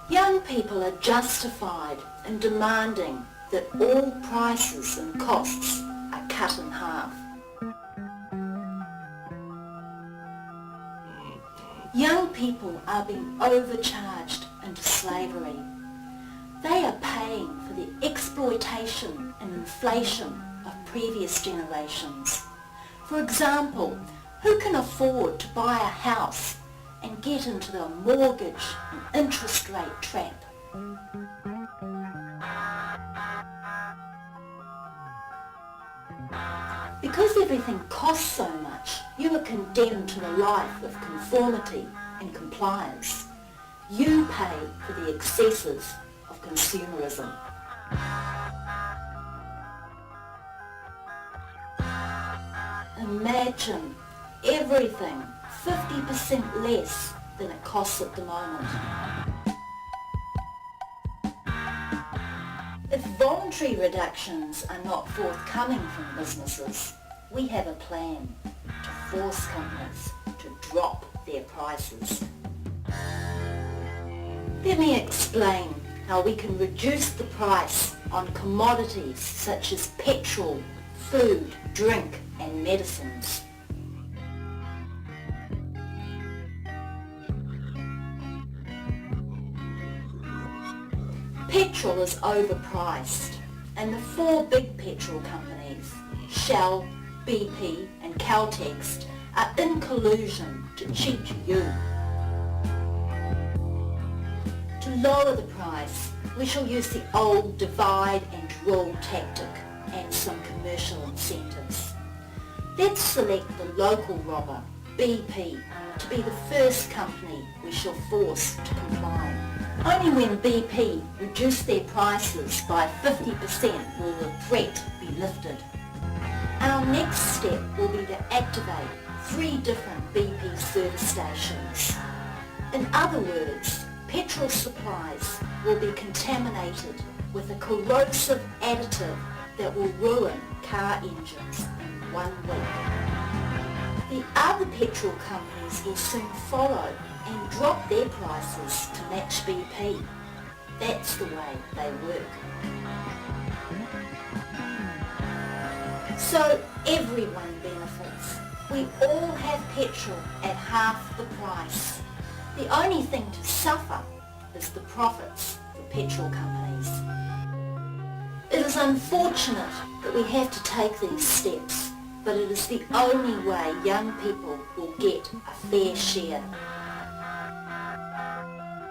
Young people are justified in demanding that all prices and costs are cut in half. Young people are being overcharged into slavery. They are paying for the exploitation and inflation of previous generations. For example, who can afford to buy a house and get into the mortgage and interest rate trap? Because everything costs so much, you are condemned to a life of conformity and compliance. You pay for the excesses of consumerism. Imagine everything 50% less than it costs at the moment. If voluntary reductions are not forthcoming from businesses, we have a plan to force companies to drop their prices. Let me explain how we can reduce the price on commodities such as petrol, food, drink and medicines. Petrol is overpriced, and the four big petrol companies, Shell, BP and Caltex, are in collusion to cheat you. To lower the price, we shall use the old divide and rule tactic and some commercial incentives. Let's select the local robber, BP, to be the first company we shall force to comply. Only when BP reduce their prices by 50% will the threat be lifted. Our next step will be to activate 3 different BP service stations. In other words, petrol supplies will be contaminated with a corrosive additive that will ruin car engines in 1 week. The other petrol companies will soon follow and drop their prices to match BP. That's the way they work. So everyone benefits. We all have petrol at half the price. The only thing to suffer is the profits for petrol companies. It is unfortunate that we have to take these steps, but it is the only way young people will get a fair share.